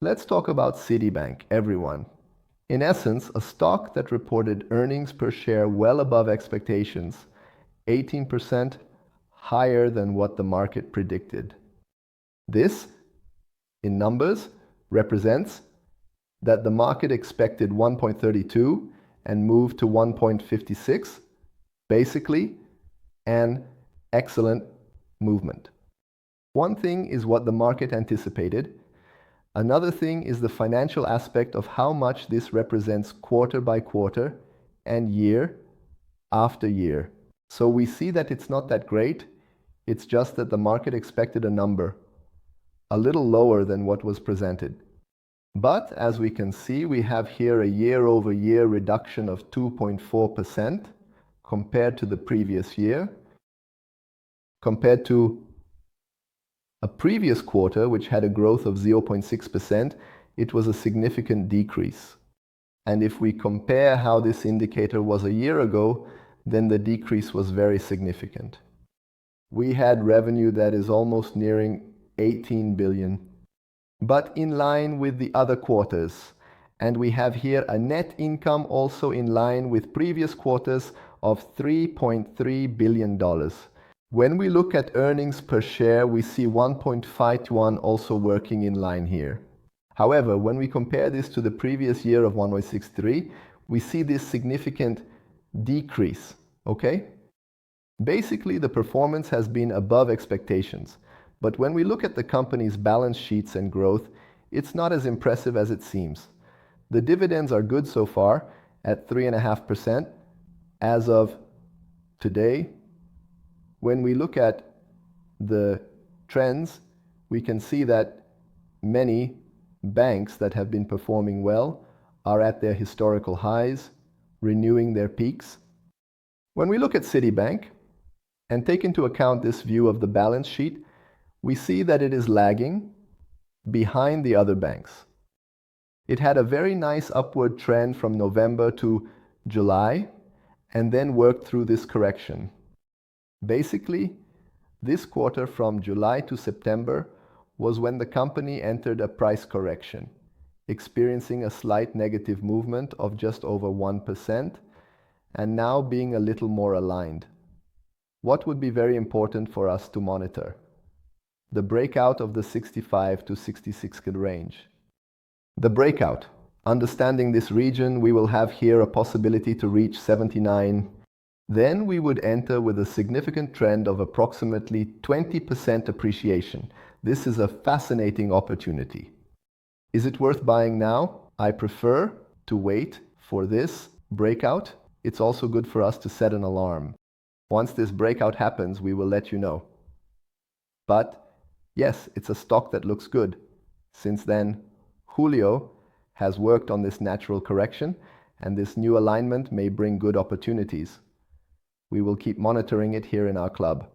Let's talk about Citibank, everyone. In essence, a stock that reported earnings per share well above expectations, 18% higher than what the market predicted. This, in numbers, represents that the market expected 1.32 and moved to 1.56, basically an excellent movement. One thing is what the market anticipated. Another thing is the financial aspect of how much this represents quarter by quarter and year after year. So we see that it's not that great. It's just that the market expected a number a little lower than what was presented. But as we can see, we have here a year-over-year reduction of 2.4% compared to the previous year. Compared to a previous quarter, which had a growth of 0.6%, it was a significant decrease. And if we compare how this indicator was a year ago, then the decrease was very significant. We had revenue that is almost nearing 18 billion, but in line with the other quarters. And we have here a net income also in line with previous quarters of $3.3 billion. When we look at earnings per share, we see 1.51 also working in line here. However, when we compare this to the previous year of 1.63, we see this significant decrease, okay? Basically, the performance has been above expectations. But when we look at the company's balance sheets and growth, it's not as impressive as it seems. The dividends are good so far at 3.5% as of today. When we look at the trends, we can see that many banks that have been performing well are at their historical highs, renewing their peaks. When we look at Citibank and take into account this view of the balance sheet, we see that it is lagging behind the other banks. It had a very nice upward trend from November to July and then worked through this correction. Basically, this quarter from July to September was when the company entered a price correction, experiencing a slight negative movement of just over 1% and now being a little more aligned. What would be very important for us to monitor? The breakout of the 65 to 66 range. The breakout. Understanding this region, we will have here a possibility to reach 79. Then we would enter with a significant trend of approximately 20% appreciation. This is a fascinating opportunity. Is it worth buying now? I prefer to wait for this breakout. It's also good for us to set an alarm. Once this breakout happens, we will let you know. But yes, it's a stock that looks good. Since then, Julio has worked on this natural correction, and this new alignment may bring good opportunities. We will keep monitoring it here in our club.